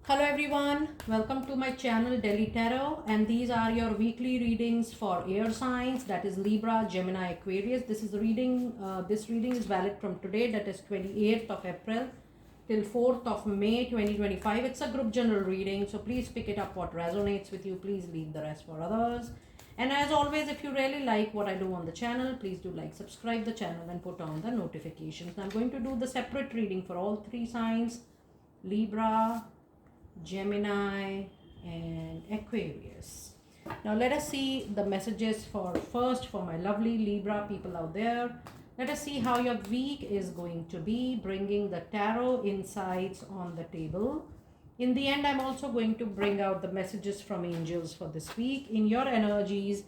Hello everyone, welcome to my channel Delhi Tarot, and these are your weekly readings for air signs, that is Libra, Gemini, Aquarius. This reading is valid from today, that is 28th of April till 4th of May 2025. It's a group general reading, so please pick it up what resonates with you. Please leave the rest for others. And as always, if you really like what I do on the channel, please do like, subscribe the channel and put on the notifications. Now I'm going to do the separate reading for all three signs: Libra, Gemini, and Aquarius. Now let us see the messages for my lovely Libra people out there. Let us see how your week is going to be, bringing the tarot insights on the table. In the end, I'm also going to bring out the messages from angels for this week. In your energies,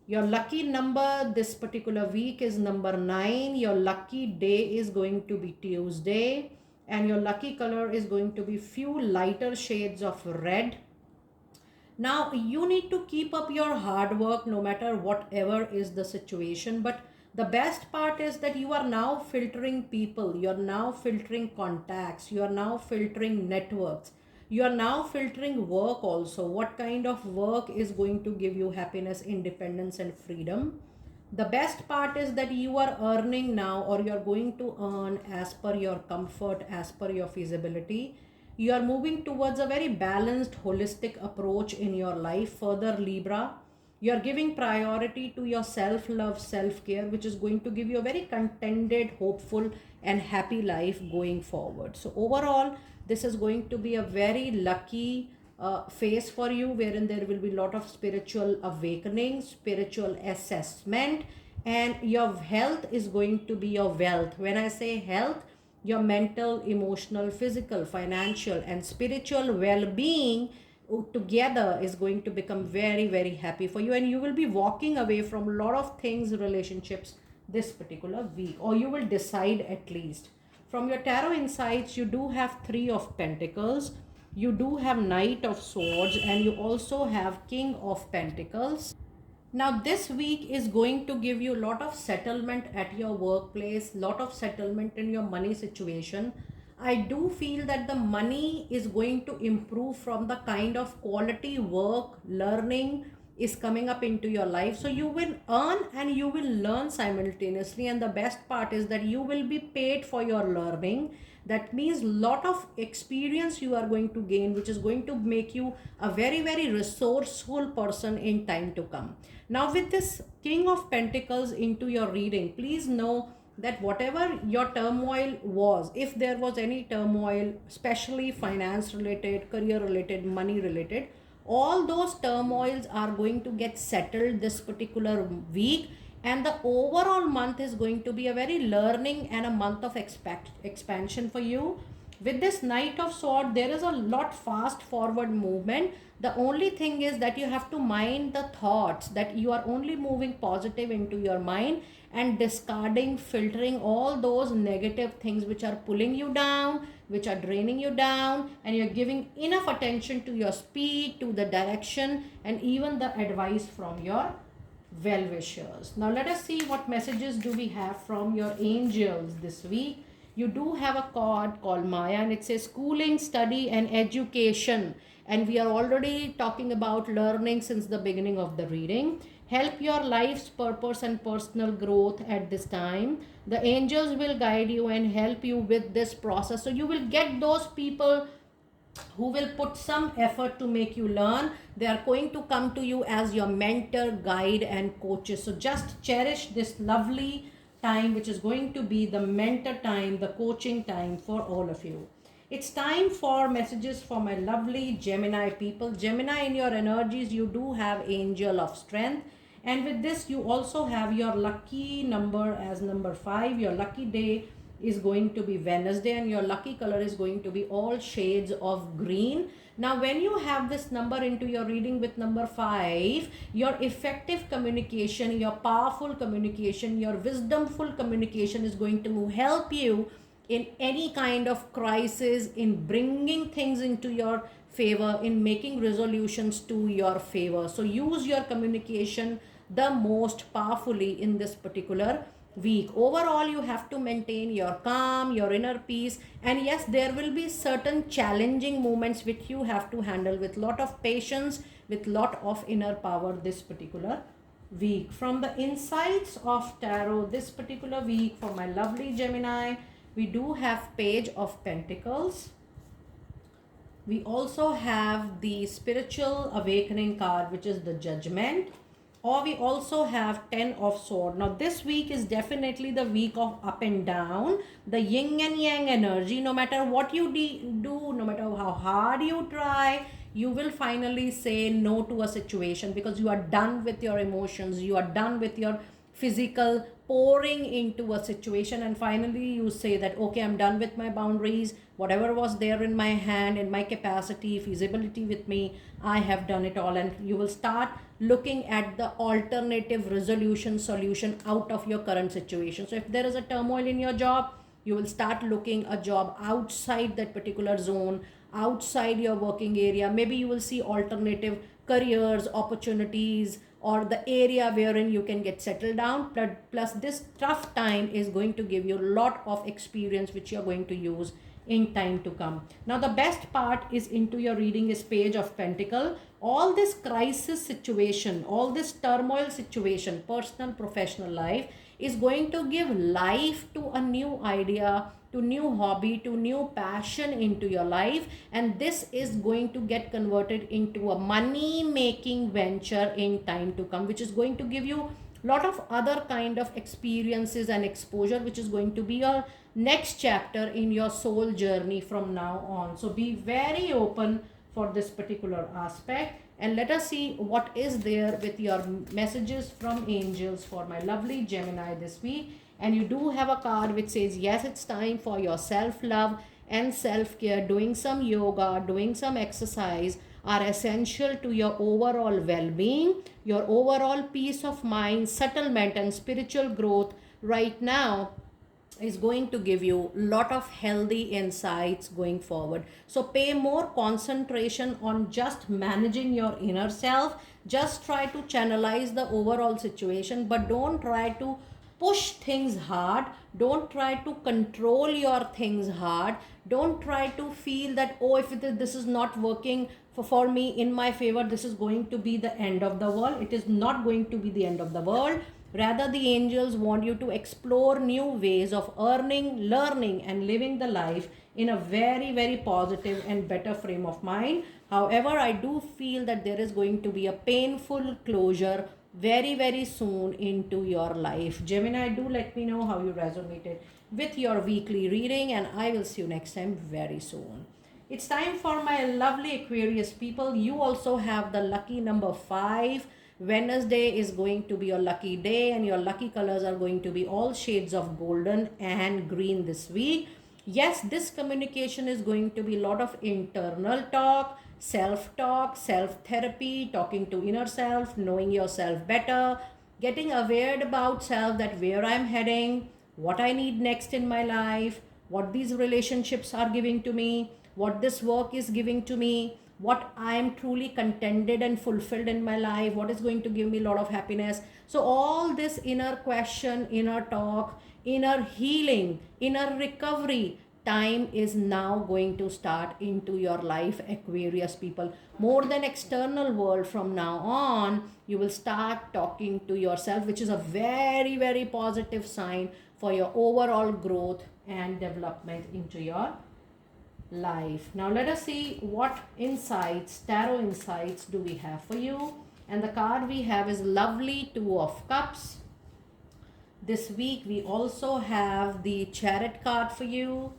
your lucky number this particular week is number 9. Your lucky day is going to be Tuesday, and your lucky color is going to be few lighter shades of red. Now you need to keep up your hard work no matter whatever is the situation, but the best part is that you are now filtering people, you are now filtering contacts, you are now filtering networks, you are now filtering work also. What kind of work is going to give you happiness, independence, and freedom? The best part is that you are earning now, or you are going to earn as per your comfort, as per your feasibility. You are moving towards a very balanced, holistic approach in your life. Further, Libra, you are giving priority to your self love, self care, which is going to give you a very contented, hopeful, and happy life going forward. So, overall, this is going to be a very lucky phase for you, wherein there will be a lot of spiritual awakening, spiritual assessment, and your health is going to be your wealth. When I say health, your mental, emotional, physical, financial, and spiritual well-being together is going to become very, very happy for you, and you will be walking away from a lot of things, relationships, this particular week, or you will decide at least. From your tarot insights, you do have 3 of Pentacles, you do have Knight of Swords, and you also have King of Pentacles. Now this week is going to give you a lot of settlement at your workplace, lot of settlement in your money situation. I do feel that the money is going to improve from the kind of quality work, learning is coming up into your life. So you will earn and you will learn simultaneously, and the best part is that you will be paid for your learning. That means lot of experience you are going to gain, which is going to make you a very, very resourceful person in time to come. Now with this King of Pentacles into your reading, please know that whatever your turmoil was, if there was any turmoil, especially finance related, career related, money related, all those turmoils are going to get settled this particular week, and the overall month is going to be a very learning and a month of expansion for you. With this Knight of Sword, there is a lot fast forward movement. The only thing is that you have to mind the thoughts, that you are only moving positive into your mind and discarding, filtering all those negative things which are pulling you down, which are draining you down, and you're giving enough attention to your speed, to the direction, and even the advice from your well wishers. Now let us see what messages do we have from your angels this week. You do have a card called Maya, and it says schooling, study, and education, and we are already talking about learning since the beginning of the reading. Help your life's purpose and personal growth at this time. The angels will guide you and help you with this process, so you will get those people who will put some effort to make you learn. They are going to come to you as your mentor, guide, and coaches. So just cherish this lovely time, which is going to be the mentor time, the coaching time for all of you. It's time for messages for my lovely Gemini people. Gemini, in your energies, you do have Angel of Strength. And with this, you also have your lucky number as number 5. Your lucky day is going to be Wednesday, and your lucky color is going to be all shades of green. Now when you have this number into your reading with number 5, your effective communication, your powerful communication, your wisdomful communication is going to help you in any kind of crisis, in bringing things into your favor, in making resolutions to your favor. So use your communication the most powerfully in this particular week. Overall, you have to maintain your calm, your inner peace, and yes, there will be certain challenging moments which you have to handle with lot of patience, with lot of inner power this particular week. From the insights of tarot this particular week for my lovely Gemini, we do have Page of Pentacles. We also have the Spiritual Awakening card, which is the Judgment, or we also have 10 of Sword. Now this week is definitely the week of up and down, the yin and yang energy. No matter what you do, no matter how hard you try, you will finally say no to a situation because you are done with your emotions, you are done with your physical pouring into a situation, and finally you say that okay, I'm done with my boundaries. Whatever was there in my hand, in my capacity, feasibility with me, I have done it all. And you will start looking at the alternative resolution, solution out of your current situation. So if there is a turmoil in your job, you will start looking a job outside that particular zone, outside your working area. Maybe you will see alternative careers, opportunities, or the area wherein you can get settled down. Plus this tough time is going to give you a lot of experience which you're going to use in time to come. Now the best part is into your reading is Page of Pentacle. All this crisis situation, all this turmoil situation, personal, professional life, is going to give life to a new idea, to new hobby, to new passion into your life, and this is going to get converted into a money making venture in time to come, which is going to give you lot of other kind of experiences and exposure, which is going to be your next chapter in your soul journey from now on. So be very open for this particular aspect, and let us see what is there with your messages from angels for my lovely Gemini this week. And you do have a card which says yes, it's time for your self love and self care. Doing some yoga, doing some exercise are essential to your overall well-being, your overall peace of mind, settlement, and spiritual growth right now is going to give you lot of healthy insights going forward. So pay more concentration on just managing your inner self. Just try to channelize the overall situation, but don't try to push things hard. Don't try to control your things hard. Don't try to feel that, oh, if this is not working for me in my favor, this is going to be the end of the world. It is not going to be the end of the world. Rather, the angels want you to explore new ways of earning, learning, and living the life in a very, very positive and better frame of mind. However, I do feel that there is going to be a painful closure very, very soon into your life. Gemini, do let me know how you resonated with your weekly reading, and I will see you next time very soon. It's time for my lovely Aquarius people. You also have the lucky number 5. Wednesday is going to be your lucky day, and your lucky colors are going to be all shades of golden and green this week. Yes, this communication is going to be a lot of internal talk, self-talk, self-therapy, talking to inner self, knowing yourself better, getting aware about self, that where I'm heading, what I need next in my life, what these relationships are giving to me, what this work is giving to me, what I am truly contented and fulfilled in my life, what is going to give me a lot of happiness. So all this inner question, inner talk, inner healing, inner recovery time is now going to start into your life, Aquarius people. More than external world, from now on you will start talking to yourself, which is a very, very positive sign for your overall growth and development into your life. Now let us see what insights, tarot insights, do we have for you. And the card we have is lovely Two of Cups. This week we also have the Chariot card for you,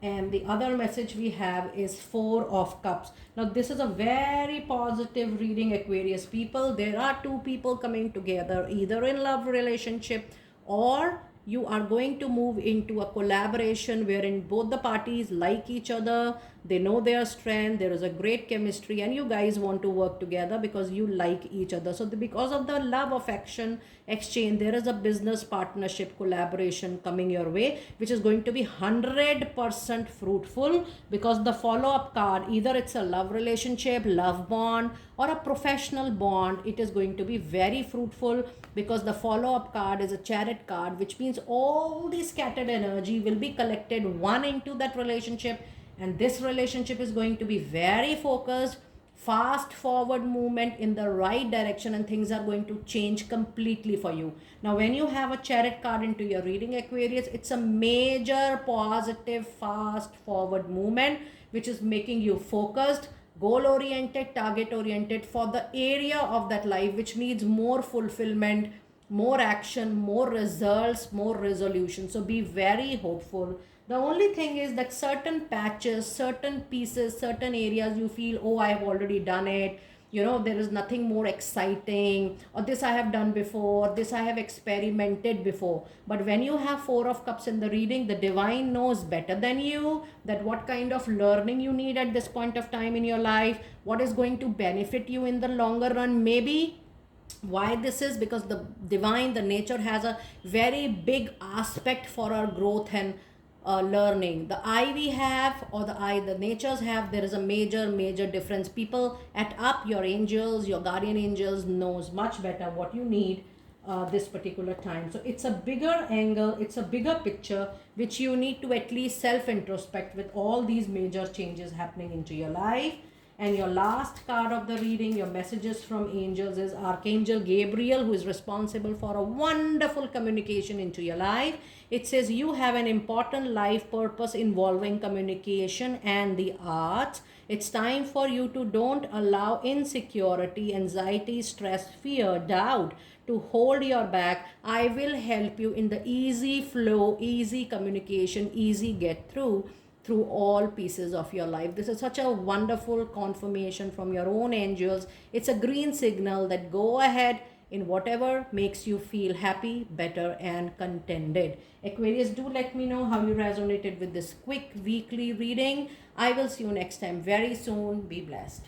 and the other message we have is Four of Cups. Now this is a very positive reading, Aquarius people. There are two people coming together, either in love relationship, or you are going to move into a collaboration wherein both the parties like each other, they know their strength, there is a great chemistry, and you guys want to work together because you like each other. So because of the love, affection exchange, there is a business partnership collaboration coming your way, which is going to be 100% fruitful, because the follow-up card, either it's a love relationship, love bond, or a professional bond, it is going to be very fruitful, because the follow-up card is a chariot card, which means all the scattered energy will be collected one into that relationship, and this relationship is going to be very focused, fast forward movement in the right direction, and things are going to change completely for you. Now when you have a chariot card into your reading, Aquarius, it's a major positive fast forward movement which is making you focused, goal oriented, target oriented for the area of that life which needs more fulfillment, more action, more results, more resolution. So be very hopeful. The only thing is that certain patches, certain pieces, certain areas you feel, oh, I have already done it. You know, there is nothing more exciting, or this I have done before, this I have experimented before. But when you have Four of Cups in the reading, the divine knows better than you that what kind of learning you need at this point of time in your life, what is going to benefit you in the longer run. Maybe why this is because the divine, the nature has a very big aspect for our growth and learning. The I we have, or the natures have, there is a major difference. People at up, your angels, your guardian angels knows much better what you need this particular time. So it's a bigger angle, it's a bigger picture which you need to at least self introspect with all these major changes happening into your life. And your last card of the reading, your messages from angels, is Archangel Gabriel, who is responsible for a wonderful communication into your life. It says you have an important life purpose involving communication and the arts. It's time for you to don't allow insecurity, anxiety, stress, fear, doubt to hold your back. I will help you in the easy flow, easy communication, easy get through all pieces of your life. This is such a wonderful confirmation from your own angels. It's a green signal that go ahead in whatever makes you feel happy, better, and contented. Aquarius, do let me know how you resonated with this quick weekly reading. I will see you next time very soon. Be blessed.